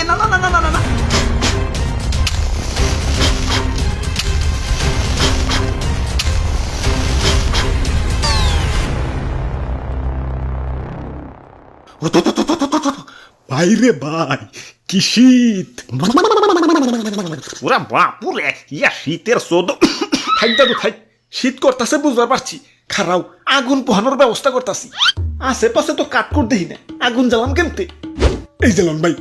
না না না না না না ভাইরে ভাই কি শীত! ওরা বাপুরে ইয়া শীতের সোদ থাক দাদু থাক, শীত করতেছে বুঝবার পারছি, খারাও আগুন পোহানোর ব্যবস্থা করতেছি। আশেপাশে তো কাঠকুট দেই না, আগুন জ্বালাম কেমতে? এই জ্বালান ভাই,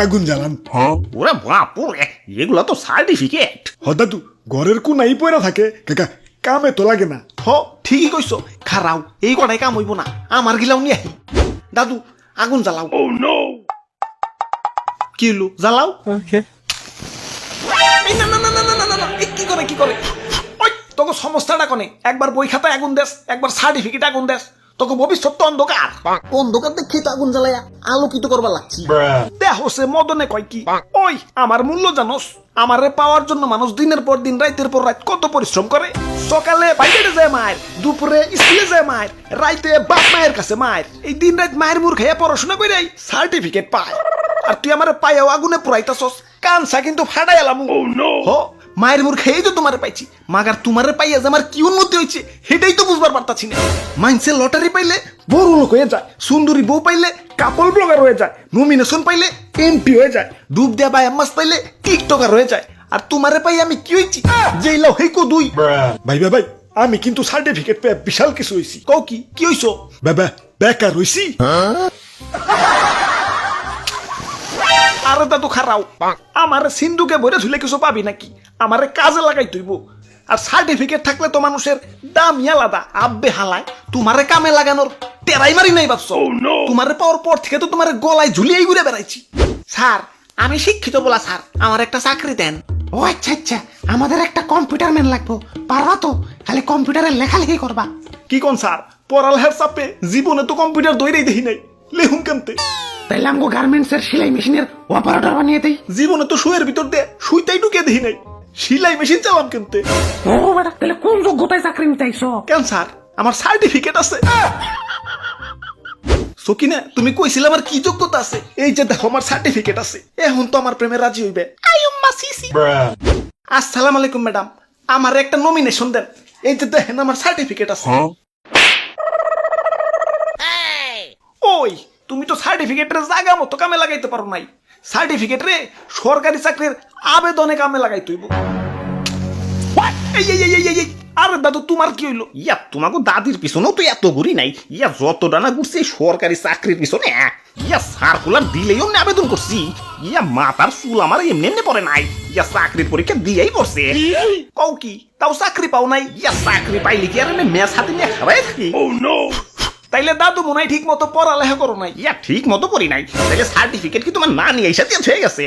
আগুন জ্বালান। ওরা বাপুরে এগুলা তো সার্টিফিকেট। হ দাদু, ঘরের কোনাই পয়রা থাকে, কাকা কামে তো লাগে না। হ ঠিকই কইছো, খারাও এই কটাই কাম হইব না, আমার গিলাও নিয়ে আহি। দাদু আগুন জ্বালাও। কি হলো জ্বালাও? এই না না না না না না না, এ কি করে কি করে? ওই তোকে সমস্যাটা কোনে? একবার বই খাতায় আগুন দেস, একবার সার্টিফিকেট আগুন দেস, তোকে ভবিষ্যৎ তো অন্ধকার। অন্ধকার দেখে তো আগুন জ্বালাইয়া আলোকিত করবার লাগছি। দেহ সে মদনে কয় কি, ওই আমার মূল্য জানোস? আমারে পাওয়ার জন্য মানুষ দিনের পর দিন রাতের পর রাত কত পরিশ্রম করে। সকালে বাইরে যায় মায়ের, দুপুরে স্কুলে যায় মায়ের, রাইতে বাপ মায়ের কাছে মায়ের, এই দিন রাত মায়ের মুখ খাইয়া পড়াশোনা করে সার্টিফিকেট পায়। আর তুই আমার পাইয়াও আগুনে পুরাইতাছস, কানসা কিন্তু ফাটাই এলাম। হ মায়ের মুখ খেয়েই তো তোমারে পাইছি, মাগার তোমারে পাইয়া যে আমার কি উন্নতি হয়েছে সেটাই তো বুঝবার পারতাছি না। মাইন্সের লটারি পাইলে বড় লোক হয়ে যায়, সুন্দরী বউ পাইলে কাপল ব্লগার হয়ে যায়, নমিনেশন পাইলে এমপি হয়ে যায়, ডুব দেয়া বা এমাস পাইলে টিকটকার হয়ে যায়। আর তোমারে পাই আমি কি হয়েছি? যেই লাও হেইকো দুই। ভাই ভাই, আমি কিন্তু সার্টিফিকেট পেয়ে বিশাল কিছু হয়েছি। কও কি হইছো? বাবা বেকার হইছি। আরে দাদু খারাও, আমারে সিন্ধুকে ভরে ঝুলে কিছু পাবি নাকি? আমারে কাজে লাগাই তুইব। আর সার্টিফিকেট থাকলে তো মানুষের দামই আলাদা। আব্বে হালায় তোমারে কামে লাগানোর টেরাই মারি নাই ভাবছো? তোমারে পাওয়ার পর থেকে তো তোমার গলায় ঝুলিয়েই ঘুরে বেড়াইছি। স্যার আমি শিক্ষিত বলা স্যার, আমার একটা চাকরি দেন। ও আচ্ছা আচ্ছা, আমাদের একটা কম্পিউটার ম্যান লাগবো, পারবা তো? খালি কম্পিউটারে লেখালেখি করবা। কি কোন স্যার, পড়ালেখার চাপে জীবনে তো কম্পিউটার দইরেই দেখি নাই, লেহুম কেমতে? তাইলে আমগো গার্মেন্টস এর সেলাই মেশিনের অপারেটর বানিয়ে দেই। জীবনে তো শুয়ের ভিতর দিয়ে সুইটাই ঢুকে দেখি নাই, সিলাই মেশিন চালাম কেমতে? ও বেটা, তাহলে কোন যোগ্যতায় চাকরি নিতেইছো? কেন স্যার, আমার সার্টিফিকেট আছে। সকিনা তুমি কইছিলে আমার কি যোগ্যতা আছে? এই যে দেখো আমার সার্টিফিকেট আছে, এখন তো আমার প্রেমে রাজি হইবে। আইয়ুম্মা সিসি। আসসালামু আলাইকুম ম্যাডাম, আমার একটা নমিনেশন দেন। এই যে দেখেন আমার সার্টিফিকেট আছে। ওই তুমি তো সার্টিফিকেটের জায়গা মতো কামে লাগাইতে পারো নাই। সার্টিফিকেট রে সরকারি চাকরির আবেদনে কামে লাগাই তুইব। আরে দাদু তোমার কি হইলো? ইয়া তোমাকে দাদির পিছনেও তো এত ঘুরি নাই। ইয়া যত ডানা ঘুরছি সরকারি চাকরির পিছনে, ইয়া সার্কুলার দিলেই অমনি আবেদন করছি। ইয়া মাথার চুল আমার এমনি এমনি পড়ে নাই, ইয়া চাকরির পরীক্ষা দিয়েই পড়ছে। কও কি তাও চাকরি পাও নাই? ইয়া চাকরি পাইলে কি আর এমনি ম্যাচ হাতে নিয়ে খাওয়াই থাকি? তাইলে দাদু মনে হয় ঠিক মতো পড়ালেখা করো নাই। ইয়া ঠিক মতো পড়ি নাই। তাইলে সার্টিফিকেট কি তোমার না নিয়ে এসে হয়ে গেছে?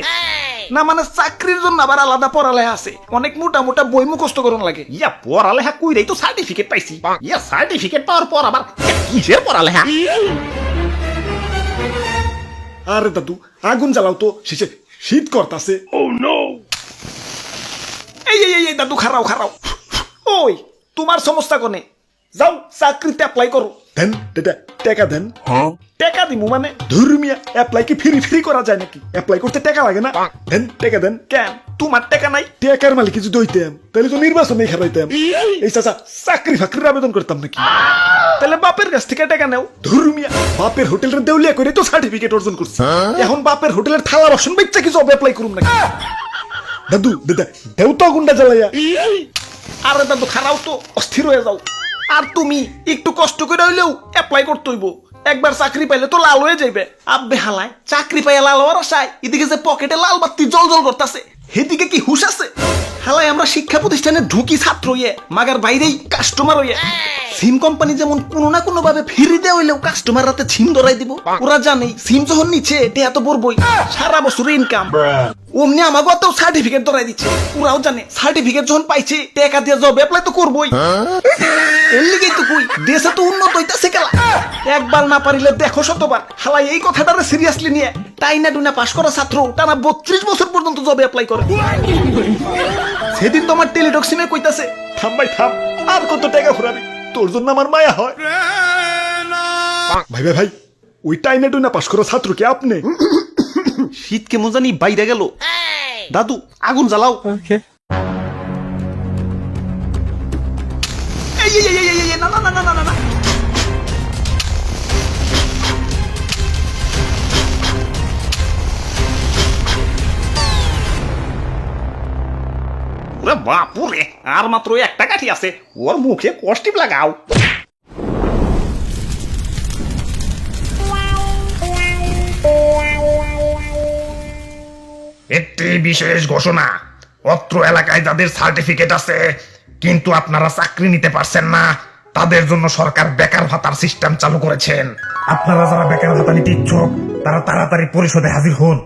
না মানে চাকরির জন্য আবার আলাদা পড়ালেখা আছে, অনেক মোটা মোটা বই মুখস্থ করুন লাগে। ইয়া পড়ালেখা কইরাই তো সার্টিফিকেট পাইছি। ইয়া সার্টিফিকেট পাওয়ার পর আবার কিসের পড়ালেখা? আরে দাদু আগুন জ্বালাও তো, শেষে শীত করতাছে। এই দাদু খারাও খারাও। ওই তোমার সমস্যা কোনে? যাও চাকরিতে অ্যাপ্লাই করো। দেন দাদা টাকা দেন। টাকা দিমু মানে? ধর্মিয়া অ্যাপ্লাই কি ফ্রি করা যায় নাকি? অ্যাপ্লাই করতে টাকা লাগে না? দেন টাকা দেন। কেন তোমার টাকা নাই? টাকার মালিক যদি হইতাম তাহলে তো নির্বাচনে খারাইতাম। এই চাচা চাকরি ফাকরির আবেদন করতাম নাকি? তাহলে বাপের কাছ থেকে টাকা নেও। ধর্মিয়া বাপের হোটেলের দেউলিয়া করে তো সার্টিফিকেট অর্জন করছি, এখন বাপের হোটেলের থালা বাসন বেচা কি জব অ্যাপ্লাই করুম নাকি? দাদু দাদা দেউ তো গুন্ডা জ্বালাইয়া। আরে দাদু খারাও তো, অস্থির হয়ে যাও। আর তুমি একটু কষ্ট করে হইলেও অ্যাপ্লাই করতে হইব। একবার চাকরি পাইলে তো লাল হয়ে যাইবে। আব্বে হালায় চাকরি পাইয়া লাল হওয়ার আশায় এদিকে যে পকেটে লাল বাতি জল জল করতেছে, সেদিকে কি হুশ আছে? হালায় আমরা শিক্ষা প্রতিষ্ঠানে ঢুকি ছাত্র হইয়ে, মাগার বাইরেই কাস্টমার হইয়ে। সিম কোম্পানি যেমন কোনো না কোনো ভাবে ফ্রি দেওয়া হইলেও কাস্টমার রাতে সিম ধরাই দিব। ওরা জানে সিম যখন নিচ্ছে এটা এত বড়বই সারা বছর ইনকাম। অমনি আমাকেও সার্টিফিকেট ধরাই দিচ্ছে। ওরাও জানে সার্টিফিকেট যখন পাইছে টাকা দিয়ে জব অ্যাপ্লাই তো করবই। এর লিগেই তো কই দেশে তো উন্নত হইতাছে খেলা। একবার না পারিলে দেখো শতবার। হালাই এই কথাটারে সিরিয়াসলি নিয়ে টাইনা টুনা পাস করা ছাত্র টানা 32 বছর পর্যন্ত জব অ্যাপ্লাই করে। সেদিন তোমার টেলিটক সিমে কইতাছে, থাম ভাই থাম, আর কত টাকা ফুরাবি? তোর জন্য আমার মায়া হয়। ভাই ভাই ভাই, ওই টাইনা টুনা পাস করা ছাত্র কি আপনি? শীত কেমন জানি বাইরে গেল। দাদু আগুন জ্বালাও। এই, না না না না না না। ওরে বাপুরে, আর মাত্র একটা কাঠি আছে, ওর মুখে কষ্টিপ লাগাও। একটি বিশেষ ঘোষণা, অত্র এলাকায় যাদের সার্টিফিকেট আছে কিন্তু আপনারা চাকরি নিতে পারছেন না, তাদের জন্য সরকার বেকার ভাতার সিস্টেম চালু করেছেন। আপনারা যারা বেকার ভাতা নিতে ইচ্ছুক তারা তাড়াতাড়ি পরিষদে হাজির হন।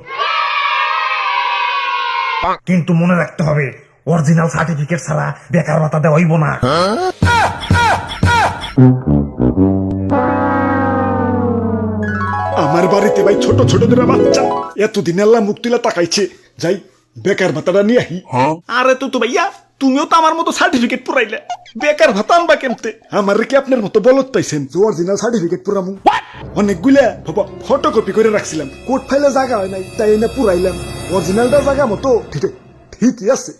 কিন্তু মনে রাখতে হবে, অরিজিনাল সার্টিফিকেট ছাড়া বেকার ভাতা দেওয়া হইব না। আমার বাড়িতে ভাই ছোট ছোট দুটা বাচ্চা, এতদিন আল্লাহ মুখ তুলে তাকাইছে, যাই বেকার ভাতাটা নিয়ে আহি। আরে তো ভাইয়া, তুমিও তো আমার মতো সার্টিফিকেট পুরাইলে, বেকার ভাতা আনবা কেমতে? আমার কি আপনার মতো বলত পাইছেন যে অরিজিনাল সার্টিফিকেট পুরামু? অনেকগুলা ফটোকপি করে রাখছিলাম, কোর্ট ফাইলে জায়গা হয় নাই, তাই না পুরাইলাম। অরিজিনালটা জায়গা মতো ঠিকই আছে।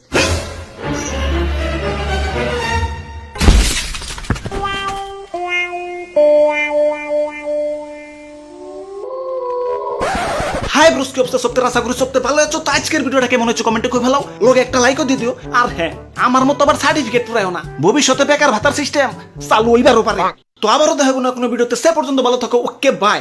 হাই ব্রুস, কি অবস্থা? সপ্তাহে আশা করি সপ্তাহে ভালো আছো। তো আজকের ভিডিওটা কেমন হচ্ছে কমেন্টে করে ফেলাও, লোকে একটা লাইকও দিয়ে দিও। আর হ্যাঁ, আমার মতো আবার সার্টিফিকেট পুরাইও না, ভবিষ্যতে বেকার ভাতার সিস্টেম চালু হইবারও পারে। তো আবারও দেখাবো না কোনো ভিডিওতে, সে পর্যন্ত ভালো থাকো। Okay bye.